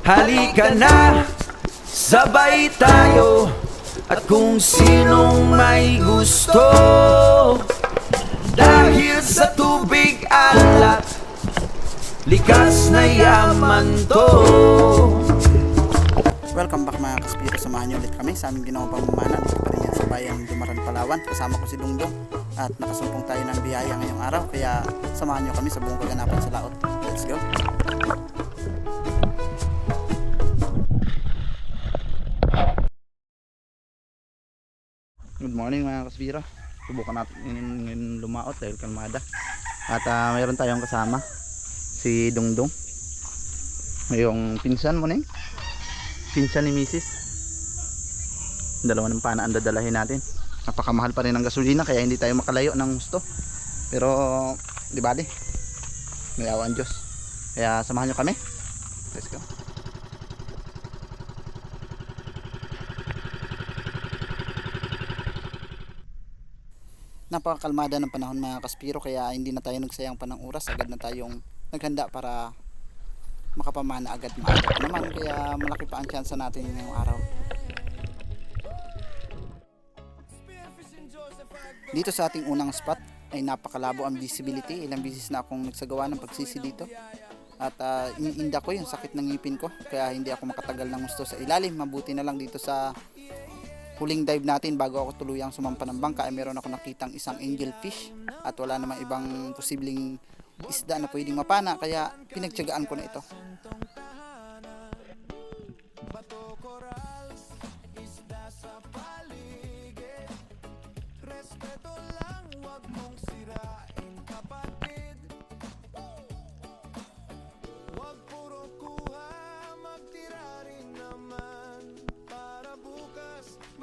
Halika na, sabay tayo. At kung sinong may gusto, dahil sa tubig alat, likas na yaman to. Welcome back mga kaspiro, samahan niyo ulit kami sa aming ginawang pamamana dito pa rin yan sa bayang Dumaran, Palawan. Kasama ko si Dungdung at nakasumpong tayo ng biyaya ngayong araw, kaya samahan niyo kami sa buong kaganapan sa laot. Let's go! Good morning mga kaspiro. Subukan natin lumaot dahil kalmada. At mayroon tayong kasama si Dungdung, ngayong pinsan mo na pinsan ni Mrs. Dalawa ng pana ang dadalahin natin. Napakamahal pa rin ang gasolina kaya hindi tayo makalayo ng gusto, pero di bali, may awa ang Diyos. Kaya samahan nyo kami. Let's go. Napakakalmada ng panahon mga kaspiro, kaya hindi na tayo nagsayang pa ng oras. Agad na tayong naghanda para makapamana agad maaga pa naman, kaya malaki pa ang chance natin ngayong araw. Dito sa ating unang spot ay napakalabo ang visibility. Ilang bisis na akong nagsagawa ng pagsisi dito at iniinda ko yung sakit ng ngipin ko, kaya hindi ako makatagal ng gusto sa ilalim. Mabuti na lang dito sa huling dive natin bago ako tuluyang sumampa ng bangka ay meron ako nakitang isang angelfish at wala namang ibang posibleng isda na pwedeng mapana, kaya pinagtiyagaan ko na ito.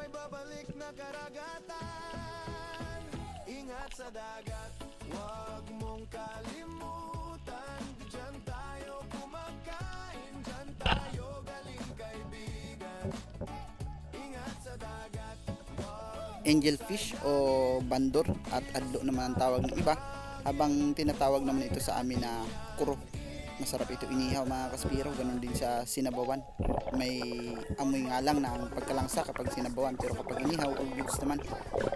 Babalik na karagatan, ingat sa dagat, wag mong kalimutan. Diyan tayo kumakain, diyan tayo galing kaibigan. Ingat sa dagat, Angelfish o bandor at adlo naman ang tawag ng iba, habang tinatawag naman ito sa amin na kuro. Masarap ito inihaw mga kaspiro, ganun din sa sinabawan. May amoy nga lang na ang pagkalangsa kapag sinabawan, pero kapag inihaw, all goods naman.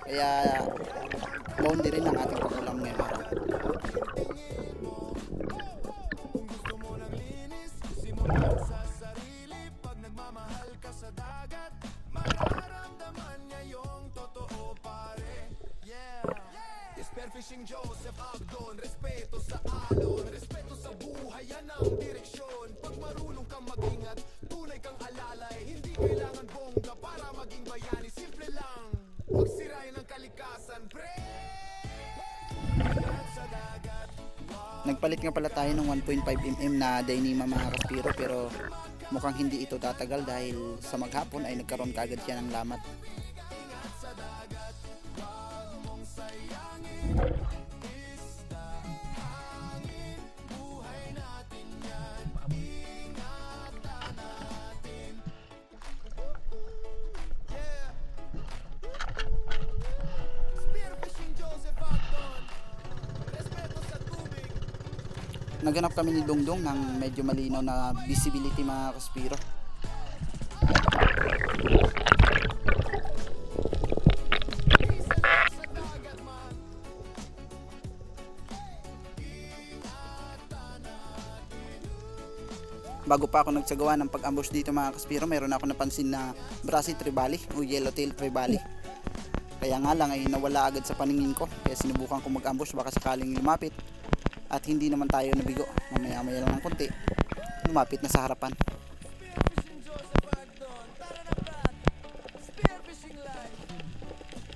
Kaya boundary rin ang ating pangulam ngayong araw. kung gusto mo ng linis, simulan sa sarili. Pag nagmamahal ka sa dagat, mararamdaman niya yung totoo pare. Yeah, Spearfishing Joseph Agdon, respeto sa alon, respeto sa buhay, yan ang direksyon. Pag marunong kang mag-ingat, tunay kang alalay. Hindi kailangan bongga para maging bayani, simple lang magsirain ang kalikasan, pre. Ingat sa dagat. Nagpalit nga pala tayo ng 1.5mm na Dyneema mga kaspiro, pero mukhang hindi ito tatagal dahil sa maghapon ay nagkaroon kaagad siya ng lamat. Naganap kami ni Dungdung ng medyo malinaw na visibility mga kaspiro. Bago pa ako nagsagawa ng pag-ambush dito mga kaspiro, mayroon ako napansin na Brasi trevally o yellowtail trevally. Kaya nga lang ay nawala agad sa paningin ko, kaya sinubukan ko mag-ambush baka sakaling lumapit. At hindi naman tayo nabigo, mamaya-maya lang ng konti, lumapit na sa harapan. Spearfishing Joseph Agdon, tara na brad. Spearfishing life,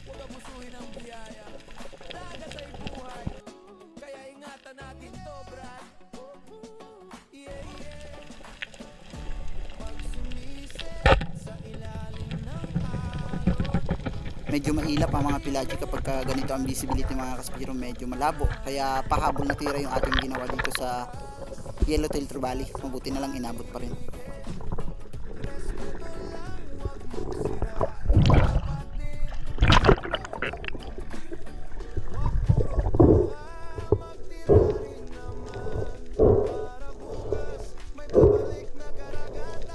huwag abusuhin ang biyaya. Dagat ay buhay, kaya ingatan natin to brad. Yeah, yeah. Pag sumiset sa ilalim ng alon. Medyo mailap ang mga pilaji kapag ganito ang visibility mga kaspiro, medyo malabo, kaya pahabol na tira yung ating ginawa dito sa yellowtail trevally. Mabuti na lang inabot pa rin. Para bukas may babalik na karagatan.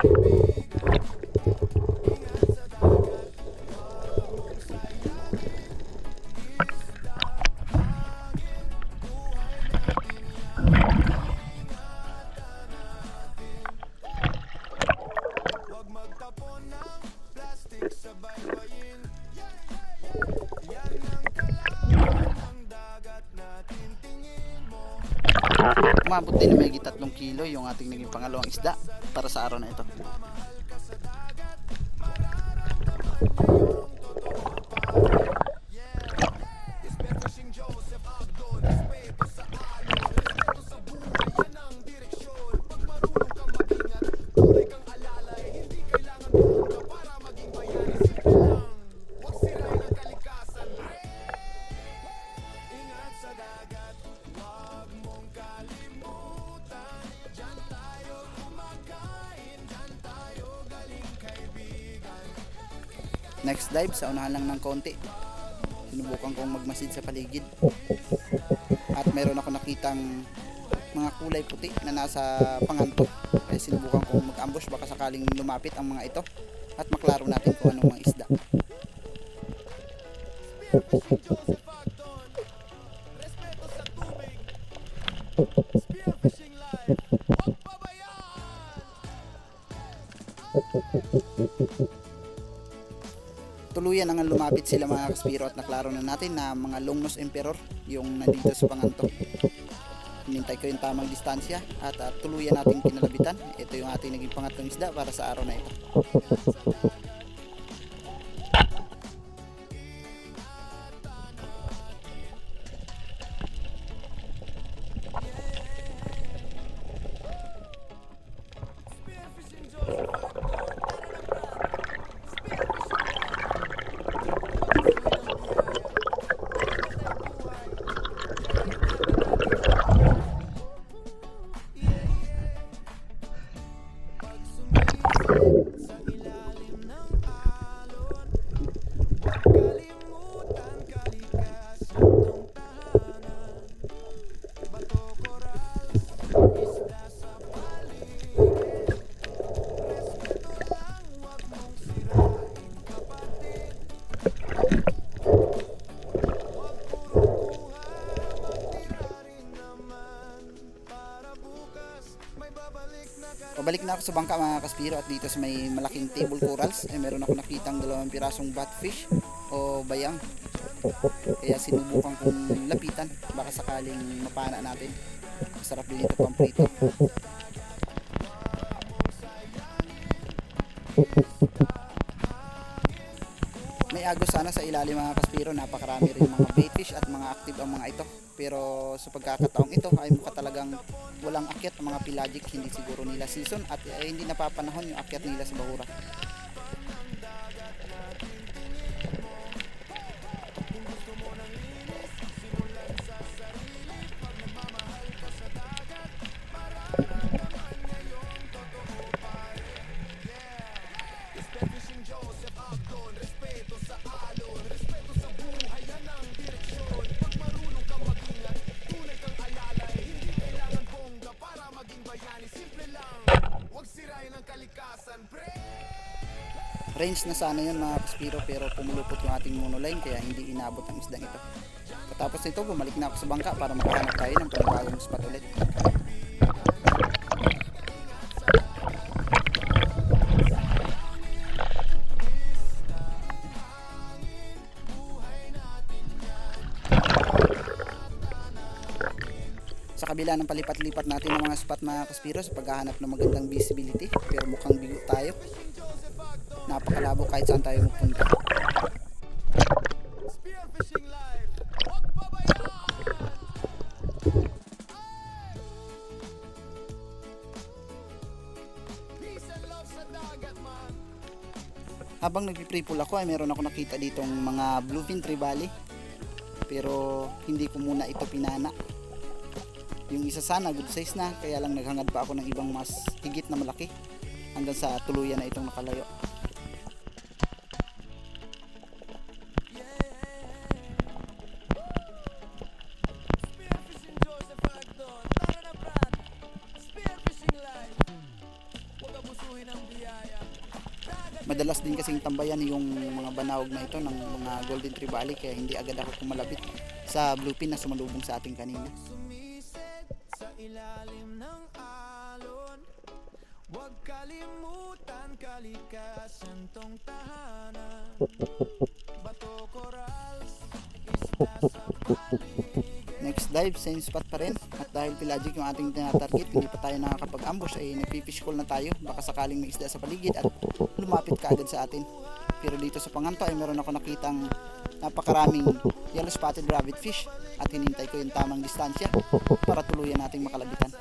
Huwag magtapon ng plastic sa baybayin. Yan ang kalaban ng dagat natin, tingin mo. Umabot din na may 3 kilo yung ating naging pangalawang isda para sa araw na ito. Spearfishing Joseph Agdon, respeto sa alon, respeto sa buhay, yan ang direksyon. Pag marunong kang mag-ingat, tunay kang alalay, hindi kailangan bongga para maging bayani. Simple lang, huwag sirain ang kalikasan, pre. Ingat sa dagat, huwag mong kalimutan. Diyan tayo kumakain, diyan tayo galing, kaibigan. Next dive, sa unahan lang ng konti. Sinubukan kong magmasid sa paligid. At meron ako nakitang mga kulay puti na nasa panganto. Kaya sinubukan kong mag-ambush, baka sakaling lumapit ang mga ito at maklaro natin kung anong mga isda. Spearfishing Joseph Agdon, respeto sa tubig. Spearfishing live, huwag pabayaan. Tuluyan ang lumapit sila mga kaspiro at naklaro na natin na mga longnose emperor yung nandito sa panganto. Hinintay ko yung tamang distansya at tuluyan nating kinalabitan. Ito yung ating naging pangatlong isda para sa araw na ito. Spearfishing Joseph Agdon, pag sumisid sa ilalim ng alon, huwag kalimutan kalikasan ng tahanan. Bato, koral, isda sa paligid, respeto lang, huwag mong sirain, kapatid. Huwag puro kuha, magtira rin naman, para bukas may babalik na Pabalik na ako sa bangka mga kaspiro at dito sa may malaking table corals ay meron ako nakitang 2 pirasong batfish o bayang. Kaya sinubukan kong lapitan, baka sakaling mapana natin. Masarap din ito pamprito. May agos sana sa ilalim mga kaspiro, napakarami rin mga baitfish at mga active ang mga ito. Pero sa pagkakataong ito ay mukha talagang walang akyat ang mga pelagic, hindi siguro nila season at hindi napapanahon yung akyat nila sa bahura. Spearfishing Joseph Agdon, respeto sa alon, respeto sa buhay, yan ang direksyon. Pag marunong kang mag-ingat, tunay kang alalay, hindi kailangan bongga para maging bayani. Simple lang, huwag sirain ang kalikasan, pre. Range na sana yun mga kaspiro pero pumulupot yung ating monoline kaya hindi inabot ang isdang ito. Katapos nito bumalik na ako sa bangka para makahanap tayo ng panibagong spot ulit. Sa kabila ng palipat-lipat natin ng mga spot mga kaspiro sa paghahanap ng magandang visibility pero mukhang bigo tayo. Napakalabo kahit saan tayo magpunta. Spearfishing live, huwag pabayaan. Peace and love sa dagat, man. Habang nagpi-pre-pull ako ay meron ako nakita ditong mga bluefin trevally pero hindi ko muna ito pinana. Yung isa sana good size na kaya lang naghangad pa ako ng ibang mas higit na malaki hanggang sa tuluyan na itong nakalayo. Spearfishing Joseph Agdon, tara na brad. Spearfishing live, huwag Madalas din kasing tambayan yung mga banawag na ito ng mga golden trevally, kaya hindi agad ako kumalapit sa bluefin na sumalubong sa ating kanina. Sumisid sa ilalim ng alon. Huwag kalimutan kalikasan tong tahanan. Bato, corals, isda sa paligid. Next dive, same spot pa rin. At dahil pelagic yung ating tinatarget, hindi pa tayo nakakapag-ambush, ay nagpifish call na tayo. Baka sakaling may isda sa paligid at lumapit kaagad sa atin. Pero dito sa Panganto ay meron ako nakitang napakaraming yellow spotted rabbit fish. At hinintay ko yung tamang distansya para tuluyan nating makalabitan.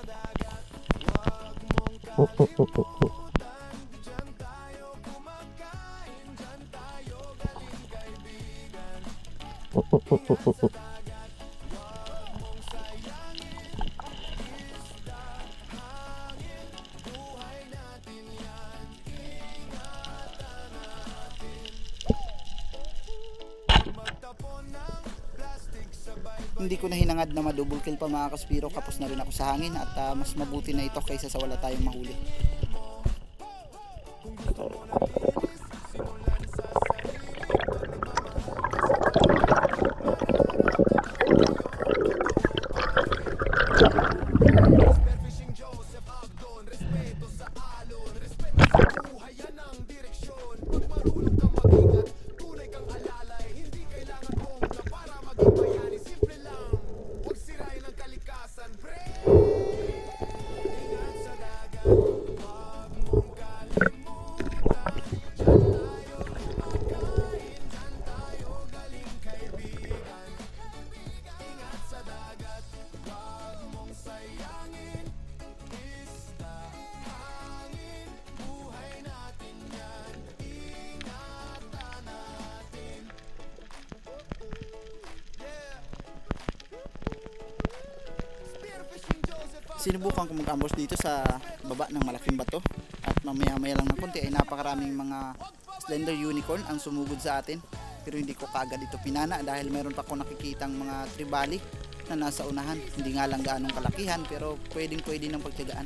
Hindi ko na hinangad na ma-double kill pa mga kaspiro, kapos na rin ako sa hangin at mas mabuti na ito kaysa sa wala tayong mahuli. Sinubukan ko mag-ambush dito sa baba ng malaking bato at mamaya-maya lang ng konti ay napakaraming mga slender unicorn ang sumugod sa atin, pero hindi ko kaagad ito pinana dahil meron pa ako nakikitang mga trevally na nasa unahan. Hindi nga lang gaanong kalakihan pero pwede ng pagtiyagaan,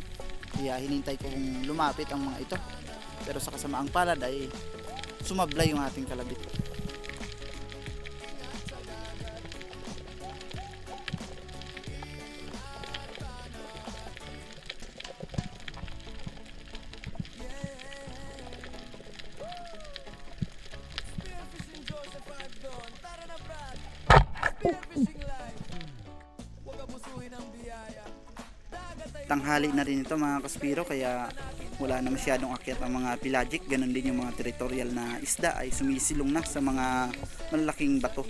kaya hinintay ko kung lumapit ang mga ito, pero sa kasamaang palad ay sumablay yung ating kalabit. Tanghali na rin ito mga kaspiro, kaya wala na masyadong akyat ang mga pelagic. Ganon din yung mga territorial na isda ay sumisilong na sa mga malalaking bato.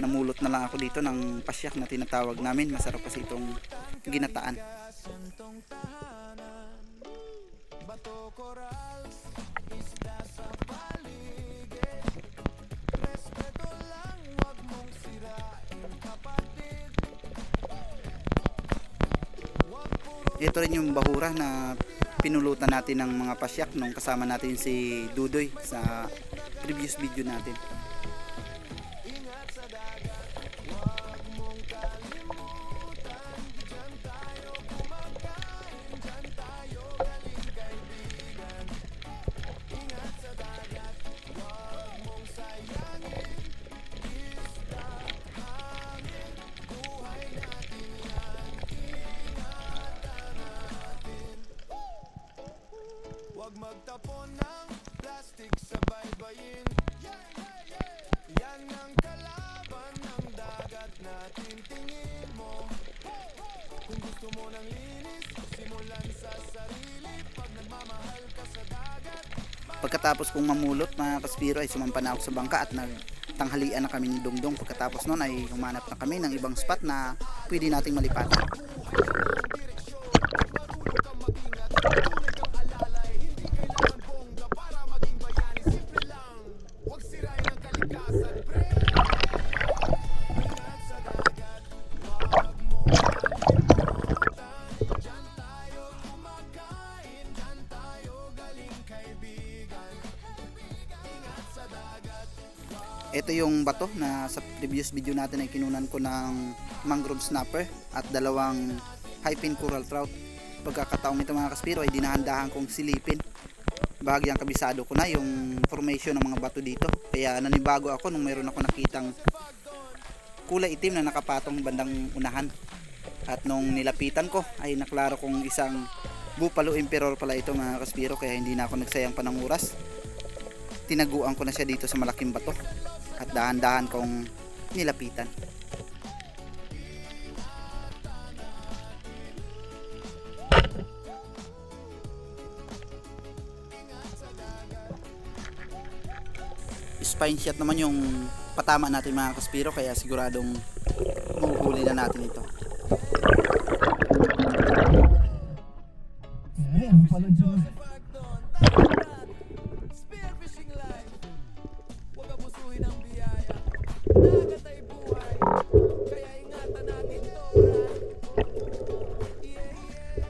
Namulot na lang ako dito ng pasyak na tinatawag namin. Masarap kasi itong ginataan. Ito rin yung bahura na pinulutan natin ng mga pasyak nung kasama natin si Dudoy sa previous video natin. Magtapon ng plastic sa baybayin. Yan ang kalaban ng dagat natin, tingin mo. Kung gusto mo ng linis, simulan sa sarili. Pag nagmamahal ka sa dagat. Pagkatapos kong mamulot mga kaspiro ay sumampa na ako sa bangka at nagtanghalian na kami ni Dongdong. Pagkatapos nun ay humanap na kami ng ibang spot na pwede nating malipatan. Ito yung bato na sa previous video natin ay kinunan ko ng mangrove snapper at dalawang high pin coral trout. Pagkakataong ito mga kaspiro ay dinahandahan kong silipin bahagyang kabisado ko na yung formation ng mga bato dito. Kaya nanibago ako nung mayroon ako nakitang kulay itim na nakapatong bandang unahan. At nung nilapitan ko ay naklaro kong isang Buffalo Emperor pala ito mga kaspiro, kaya hindi na ako nagsayang pa ng oras. Tinaguan ko na siya dito sa malaking bato at dahan-dahan kong nilapitan. Spine shot naman yung patama natin mga kaspiro, kaya siguradong mahuhuli na natin ito. Spearfishing life. Huwag abusuhin ang biyaya. Dagat ay buhay. Kaya ingatan natin to, brad. Yeah, yeah.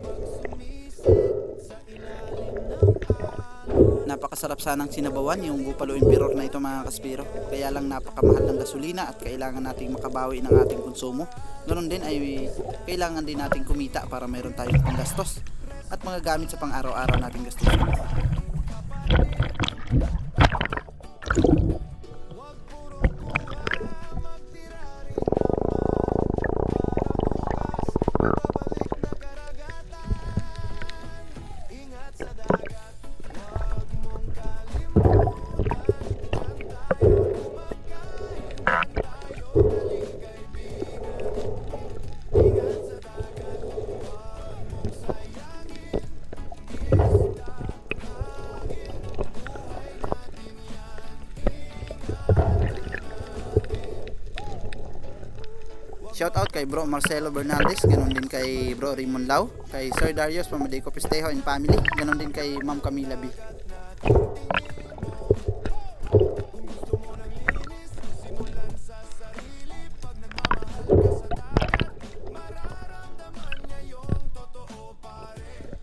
Pag sumisid sa ilalim ng alon. Napakasarap sanang sinabawan yung Buffalo Emperor na ito mga kaspiro. Kaya lang napakamahal ng gasolina at kailangan nating makabawi ng ating konsumo. Ganon din ay kailangan din nating kumita para mayroon tayong panggastos at mga gamit sa pang-araw-araw nating gastos. Huwag puro kuha, magtira rin naman. Para bukas, babalik na karagatan. Ingat sa dagat, huwag mong kalimutan. Diyan tayo kumakain, diyan tayo galing kaibigan. Ingat sa dagat, huwag mong sayangin. Isda, hangin, buhay natin yan. Shout out kay bro Marcelo Bernaldez, ganon din kay bro Raymond Lau, kay Sir Darius Pamadeco Pestejo and family, ganon din kay Ma'am Camila B. Simulan sa sarili, pag nagmamahal ka sa dagat, mararamdaman niya yung totoo pare.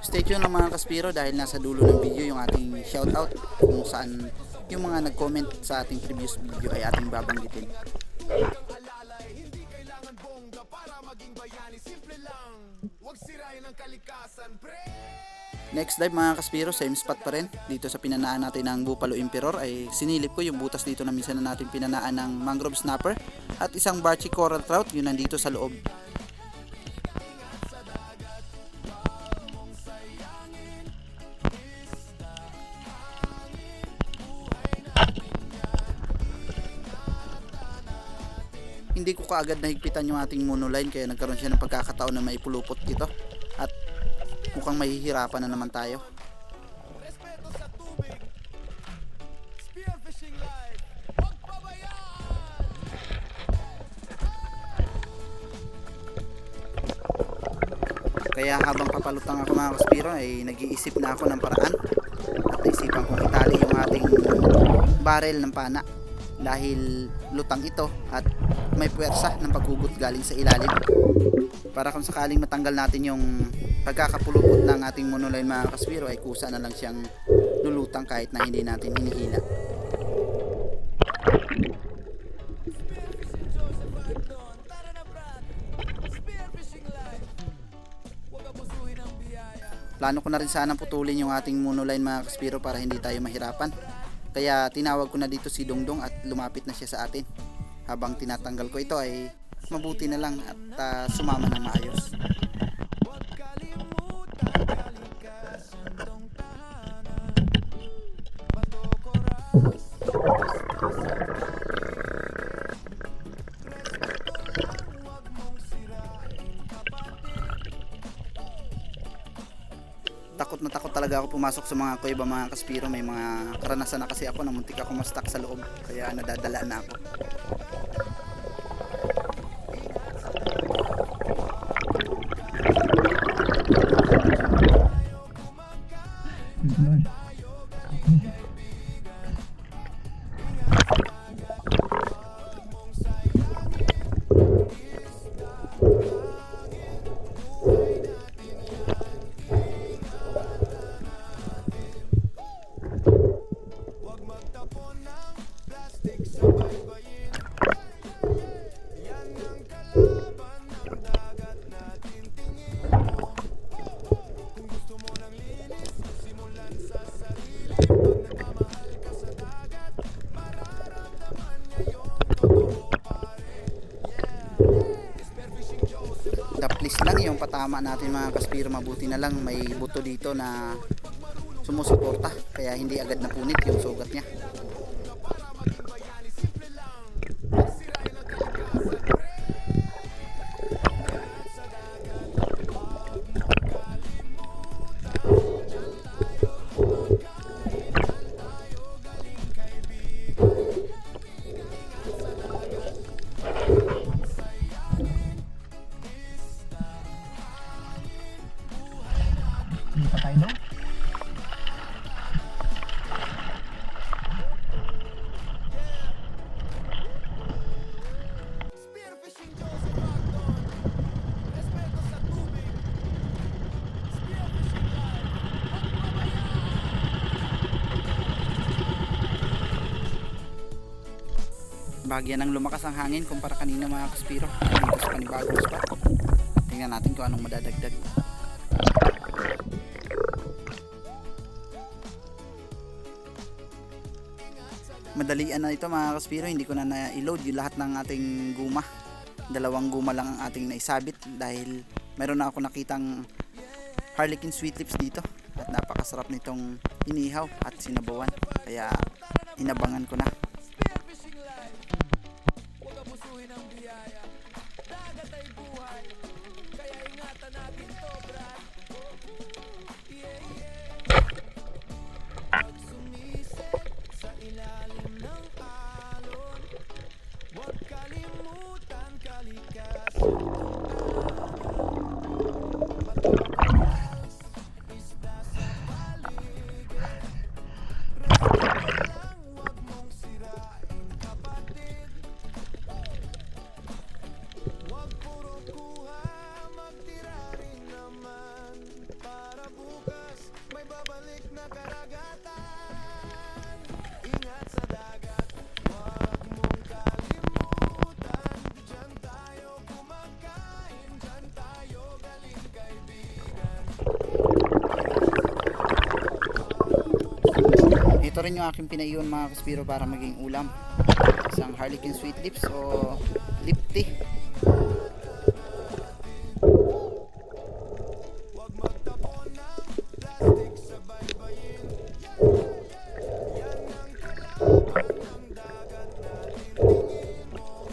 Stay tuned lang mga kaspiro dahil nasa dulo ng video yung ating shout out kung saan yung mga nag-comment sa ating previous video ay ating babanggitin. Ang alalay, hindi kailangan bongga para maging bayani. Simple lang, huwag sirain ang kalikasan, pre. Next dive mga kaspiro, same spot pa rin. Dito sa pinanaan natin ng Buffalo Emperor ay sinilip ko yung butas dito na minsan na natin pinanaan ng mangrove snapper at isang barchi coral trout, yun nandito sa loob. Hindi ko kaagad nahigpitan yung ating monoline kaya nagkaroon siya ng pagkakataon na maipulupot ito at mukhang mahihirapan na naman tayo. Respeto sa tubig. Spearfishing life. Huwag pabayaan. Kaya habang papalutang ako mga kaspiro ay nag-iisip na ako ng paraan at naisipan kong itali yung ating barrel ng pana dahil lutang ito at may puwersa ng paghugot galing sa ilalim para kung sakaling matanggal natin yung pagkakapulupot ng ating monoline mga kaspiro ay kusa na lang siyang lulutang kahit na hindi natin hinihila. Spearfishing Joseph Agdon. Tara na, brad. Spearfishing life. Huwag abusuhin ang biyaya. Plano ko na rin sanang putulin yung ating monoline mga kaspiro para hindi tayo mahirapan. Kaya tinawag ko na dito si Dongdong at lumapit na siya sa atin. Habang tinatanggal ko ito ay mabuti na lang at sumama ng maayos. Huwag kalimutan kalikasan tong tahanan. Bato koras. Huwag mong sirain kapatid. Takot na takot talaga ako pumasok sa mga kuweba mga kaspiro. May mga karanasan na kasi ako na muntik ako ma-stuck sa loob. Kaya nadadala na ako. Huwag magtapon ng plastic sa baybayin. Yan ang kalaban ng dagat natin. Tingin mo, kung gusto mo ng linis, pagkatama natin mga kaspiro, mabuti na lang may buto dito na sumusuporta, kaya hindi agad napunit yung sugat niya. Spearfishing Joseph Acton. Respeto sa tubig. Spearfishing live. Bahagyan ng lumakas ang hangin kumpara kanina mga kaspiro. Dito sa panibagong spot. Tingnan natin kung anong madadagdag. Madalian na ito mga kaspiro, hindi ko na na-load yung lahat ng ating guma. 2 guma lang ang ating naisabit dahil meron na ako nakitang Harlequin sweet lips dito at napakasarap nitong inihaw at sinabawan, kaya inabangan ko na. Spearfishing live. Huwag abusuhin ang biyaya. Dagat ay buhay. Kaya ingatan natin to, Brad. Yeah, yeah. Pag sumisip sa ilalim ng alon, huwag kalimutan kalikasan. Matutulas, isda sa paligid. Respeto lang, huwag mong sirain, kapatid. Huwag puro kuha, magtira rin naman. Para bukas, may babalik na karagatan. Ingat sa dagat, huwag mong kalimutan. Diyan tayo kumakain, diyan tayo galing, kaibigan. Ito rin yung aking pinaiwan mga kaspiro para maging ulam. Isang Harlequin sweet lips o lip tea. Huwag magtapon ng plastic sa baybayin. Yan ang kalaban ng dagat natin, tingin mo.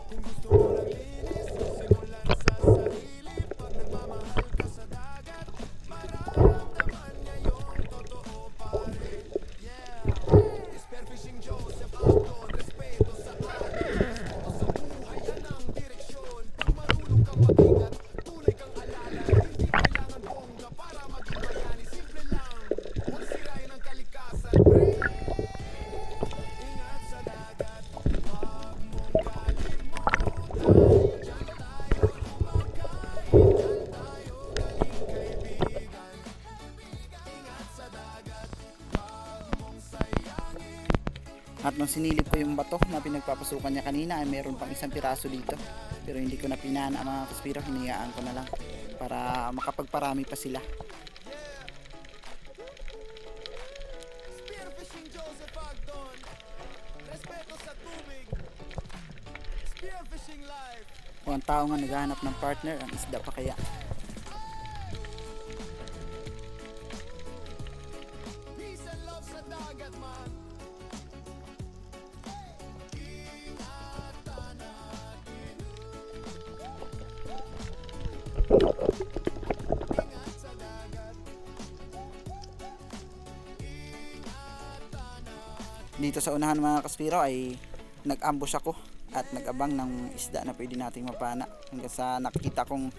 Kung gusto mo ng linis, simulan sa sarili. Pag nagmamahal ka sa dagat, mararamdaman niya yung totoo, pare. Yeah, Spearfishing Joseph Acton. Respeto sa atin, respeto sa buhay, yan ang direksyon. Pag marunong kang mag-ingat, tunay kang alala. Hindi kailangan bongga para maging bayani. Simple lang, huwag sirain ang kalikasan, pre. Ingat sa dagat, huwag mong kalimutan. Diyan tayo kumakain, diyan tayo galing, kaibigan. Ingat sa dagat, huwag mong sayangin. At nung sinilip ko yung bato na pinagpapasukan niya kanina ay meron pang isang piraso dito, pero hindi ko na pinana mga kaspiro, hinayaan ko na lang para makapagparami pa sila. Spearfishing Joseph Acton. Respeto sa tubig. Spearfishing live. O ang tao nga naghahanap ng partner, ang isda pa kaya. Peace and love sa dagat, man. Ingatan natin. Ingat sa dagat. Ingatan natin. Dito sa unahan mga kaspiro ay nag-ambush ako at nag-abang ng isda na pwede nating mapana, hanggang sa nakita kong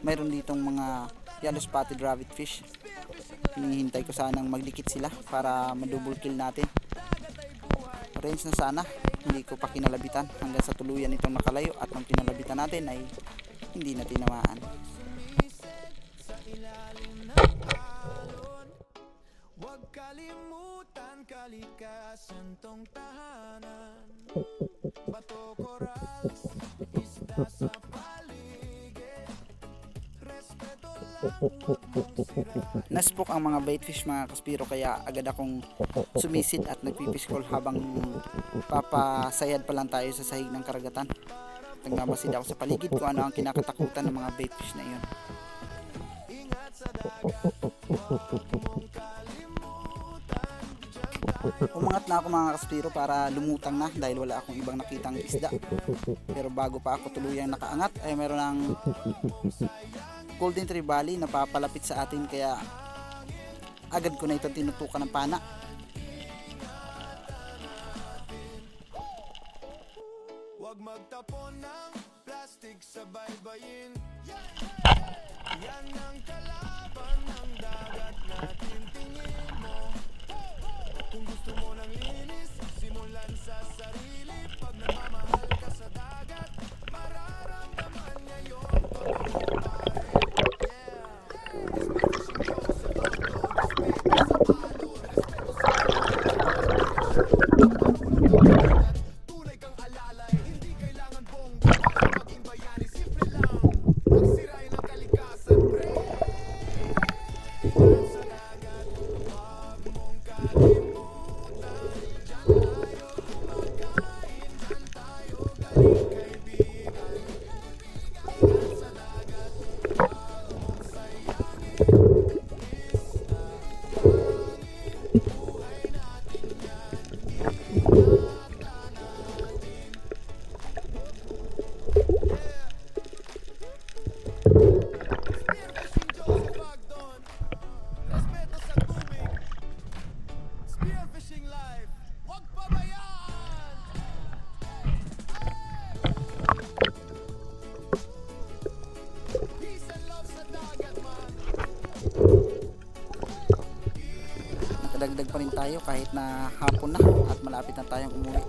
mayroon ditong mga yellow spotted rabbit fish. Hinihintay ko sanang magdikit sila para ma-double kill natin. Range na sana, hindi ko pa kinalabitan hanggang sa tuluyan itong nakalayo, at nung kinalabitan natin ay hindi na tinamaan. Sa ilalim ng alon, huwag kalimutan kalikasan tong tahanan. Bato, corals, isda sa paligid. Respeto lang, huwag mong sirain. Naspook ang mga baitfish mga kaspiro, kaya agad akong sumisid at nagpipiskol habang papasayad pa lang tayo sa sahig ng karagatan. nagmamasid ako sa paligid kung ano ang kinakatakutan ng mga baitfish na iyon. Umangat na ako mga kaspiro para lumutang na dahil wala akong ibang nakitang isda. Pero bago pa ako tuluyang nakaangat ay meron ng golden trevally na papalapit sa atin, kaya agad ko na ito tinutukan ng pana. Huwag magtapon ng plastic sa baybayin. Yan ang kalaban ng dagat natin, tingin mo. Kung gusto mo ng linis, simulan sa sarili. Pag nagmamahal ka sa dagat, mararamdaman niya yung totoo, pare. Tunay kang alalay, hindi kailangan bongga para maging bayani. Simple lang, magsirain ang kalikasan, pre. Ingat sa dagat, huwag mong kalimutan. Diyan tayo kumakain, diyan tayo galing, kaibigan. Ingat sa dagat, huwag mong sayangin. Isda, langit, buhay natin yan. Ingatan natin. Spearfishing Joseph Agdon. Respeto sa tubig. Spearfishing life. Huwag pabayaan. Peace and love sa dagat, man. Nakadagdag pa rin tayo kahit na hapon na at malapit na tayong umuwi.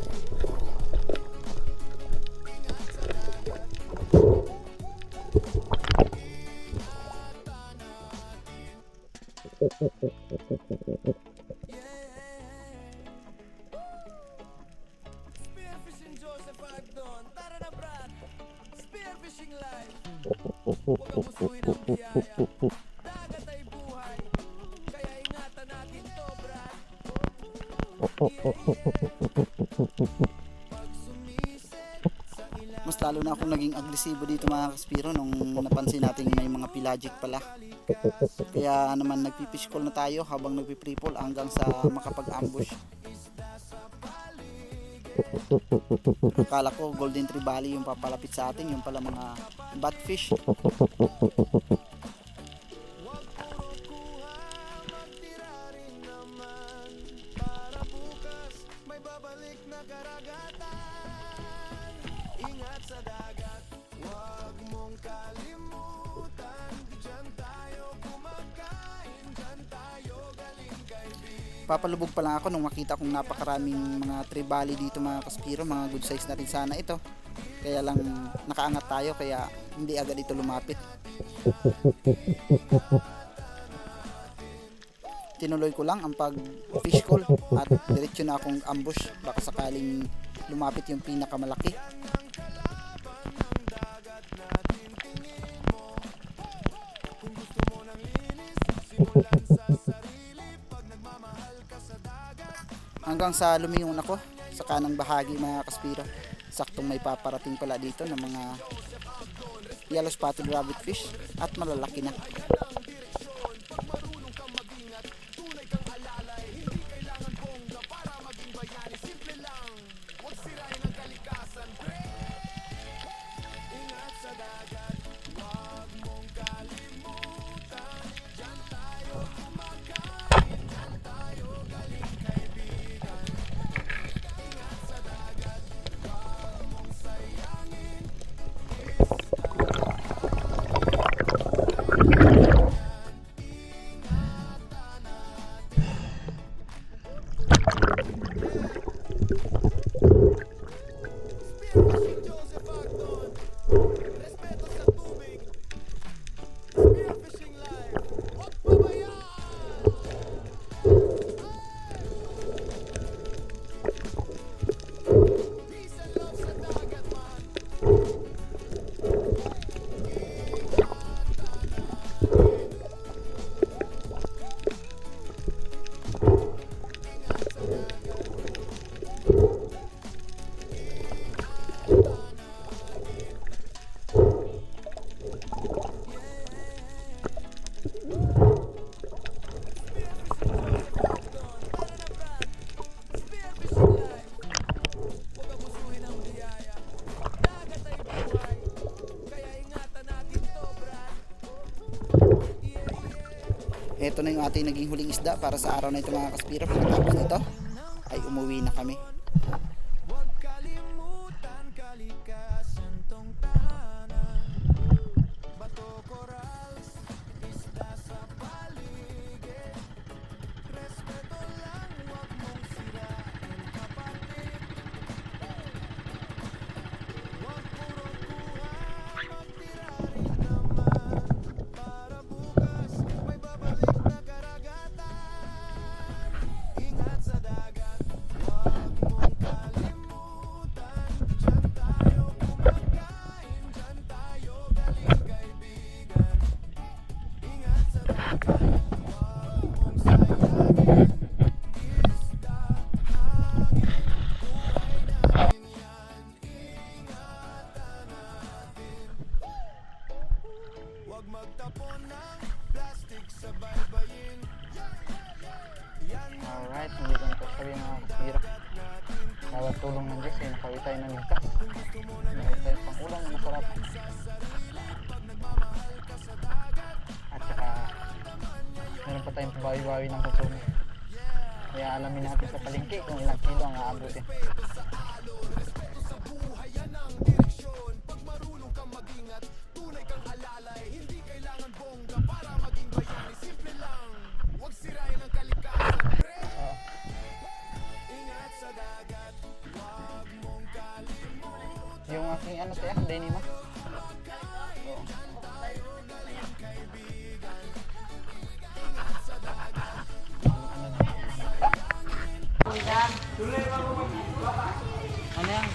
Spearfishing Joseph Agdon. Tara na, Brad. Spearfishing life. Huwag abusuin ang biyaya. Dagat ay buhay. Kaya ingatan natin to, Brad. Pag sumisid sa ilalim. Mas lalo na akong naging agresibo dito mga kaspiro nung napansin natin may mga pelagic pala. Kaya naman nagpifish call na tayo habang nagpi-free-fall hanggang sa makapag-ambush. Akala ko golden trevally yung papalapit sa atin, yung pala mga batfish. Huwag puro kuha, magtira rin naman. Para bukas, may babalik na karagatan. Ingat sa dagat, huwag mong kalimutan. Diyan tayo kumakain, diyan tayo galing, kaibigan. Papalubog pa lang ako nung makita kong napakaraming mga trevally dito mga kaspiro, mga good size na rin sana ito. Kaya lang nakaangat tayo kaya hindi agad ito lumapit. Tinuloy ko lang ang pag fish call at diretso na akong ambush, baka sakaling lumapit yung pinakamalaki. Kung gusto mo ng linis, simulan sa sarili. Pag nagmamahal ka sa dagat, Hanggang sa lumingon ako sa kanang bahagi mga kaspiro. Saktong may paparating pala dito ng mga yellow spotted rabbitfish at malalaki na. pag marunong kang mag-ingat, tunay kang alalay. Hindi kailangan bongga para maging bayani. Simple lang, huwag sirain ang kalikasan, pre. Ingat sa dagat, huwag mong kalimutan. Diyan tayo kumakain, diyan tayo galing, kaibigan. Ingat sa dagat, huwag mong sayangin. Isda, ito na yung ating naging huling isda para sa araw na ito mga kaspiro. Pagkatapos nito ay umuwi na kami. Huwag kalimutan kalikasan tong tahanan. Bato, corals, isda sa paligid. Respeto lang, huwag mong sirain kapatid. Huwag puro kuha, magtira rin naman. Para bukas may babalik na karagatan. Ingat sa dagat, huwag mong kalimutan. Diyan tayo kumakain, diyan tayo galing kaibigan. Ingat sa dagat, huwag mong sayangin. Isda, hangin, buhay namin yan. Ingatan natin. Huwag magtapon ng plastic sa baybayin. Yan Alright, hindi ko na po sabihin mga kaspiro. Sa tulong ng Diyos ay nakawin tayo ng ligtas. Nakawin tayo pang ulam na masarap. At saka meron pa tayong pabawi-bawi ng konsumo. Kaya alamin natin sa palengke kung ilang kilo ang aabutin. Yung aking ano tayo, Denny mo? Oo. Ano yan?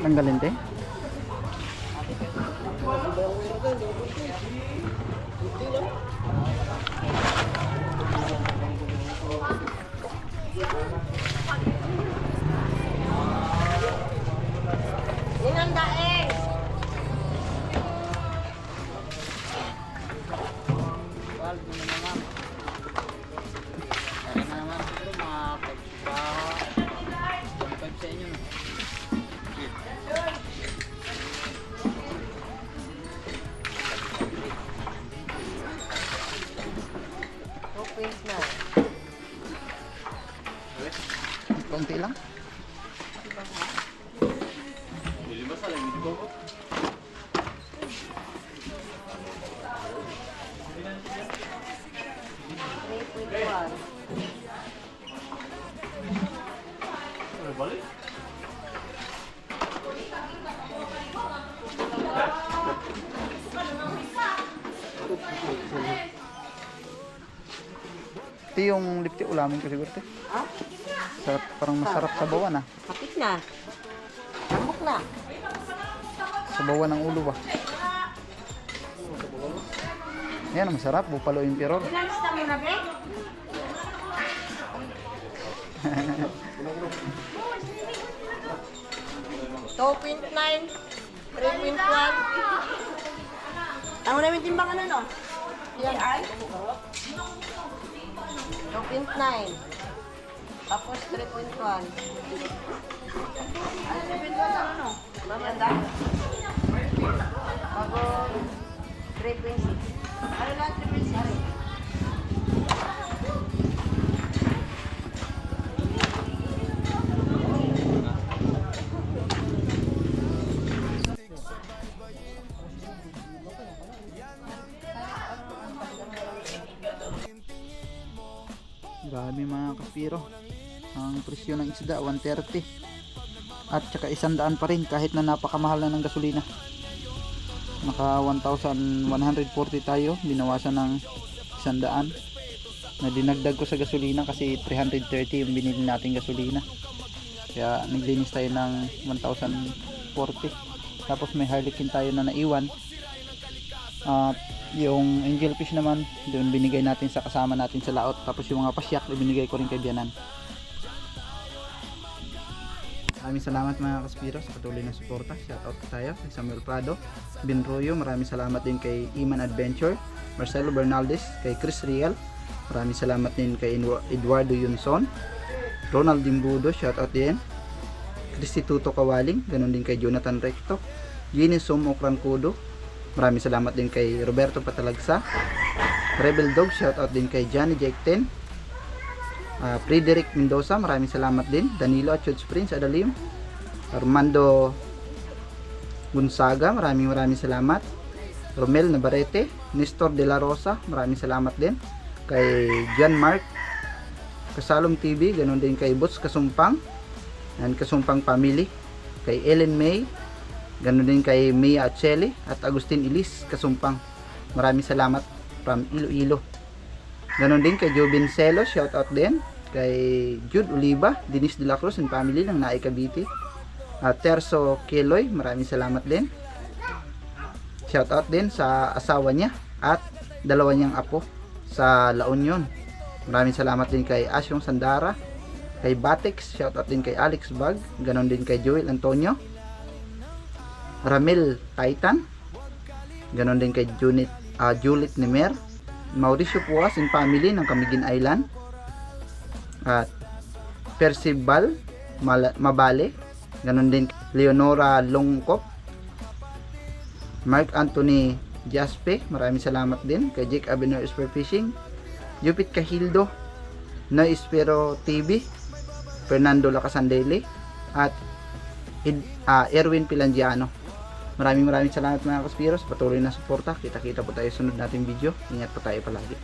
Tanggalin te? Inandaeng! Valve mo na naman. Kaya na naman siguro mga 5 sa inyo. Tupis na. Konti lang. Ito yung lipti ulamin ko siguro. Ha? Parang masarap sa bawan ah. Kapit na. Tambok na. Sa bawan ng ulo ba? Yan, masarap. Bupalo yung piror. Pinalista mo na, Be? $2.9, 3.1. Ang namin timbangan ano? Yan ay? 2.9. Tapos 3.1. Ano 3.1 ang ano? Mamanda? Bago 3.6. Ano na 3.6? Grabe mga kaspiro. Ang presyo ng isda 130. At saka 100 pa rin kahit na napakamahal na ng gasolina. Naka 1,140 tayo, binawasan ng 100. Na dinagdag ko sa gasolina kasi 330 yung binili nating gasolina. Kaya naglinis tayo ng 1,040. Tapos may harlequin tayo na naiwan. At yung angelfish naman doon binigay natin sa kasama natin sa laot. Tapos yung mga pasyak binigay ko rin kay Bianan. Maraming salamat mga kaspiro sa patuloy na suporta. Shoutout po tayo kay Samuel Prado, Ben Royo. Maraming salamat din kay Iman Adventure, Marcelo Bernaldez, kay Chris Riel. Maraming salamat din kay Eduardo Yunson, Ronald Dimbudo, shoutout din. Christy Tuto Kawaling, ganun din kay Jonathan Recto, Jenny Som Okrangkudo. Maraming salamat din kay Roberto Patalagsa, Rebel Dog, shoutout din kay Johnny Jake 10. Frederick Mendoza, maraming salamat din. Danilo at Chuds Prince Adalim. Armando Gonzaga, maraming salamat. Romel Navarrete, Nestor De La Rosa, maraming salamat din. Kay John Mark Kasalom TV, ganun din kay Bots Kasumpang and Kasumpang Family. Kay Ellen May, ganun din kay Mia Acheli at Agustin Ilis Kasumpang, maraming salamat from Iloilo. Ganon din kay Jobin Celo, shoutout din. Kay Jude Oliva, Denise De La Cruz and family ng Naay Cavite. Terso Keloy, maraming salamat din. Shoutout din sa asawa niya at dalawa niyang apo sa La Union. Maraming salamat din kay Asyong Sandara, kay Batex, shoutout din kay Alex Bag, ganon din kay Joel Antonio, Ramil Titan, ganon din kay Juliet Nemer, Mauricio Puas and family ng Camiguin Island, at Percival Mabale, ganon din Leonora Longkop, Mark Anthony Jaspe, maraming salamat din kay Jake Avenue Spear Fishing, Jupit Kahildo, Noy Espero TV, Fernando Lacasandele, at Erwin Pilangiano. Maraming salamat mga kaspiros, patuloy na suporta. Kita-kita po tayo sa sunod nating video. Ingat po tayo palagi.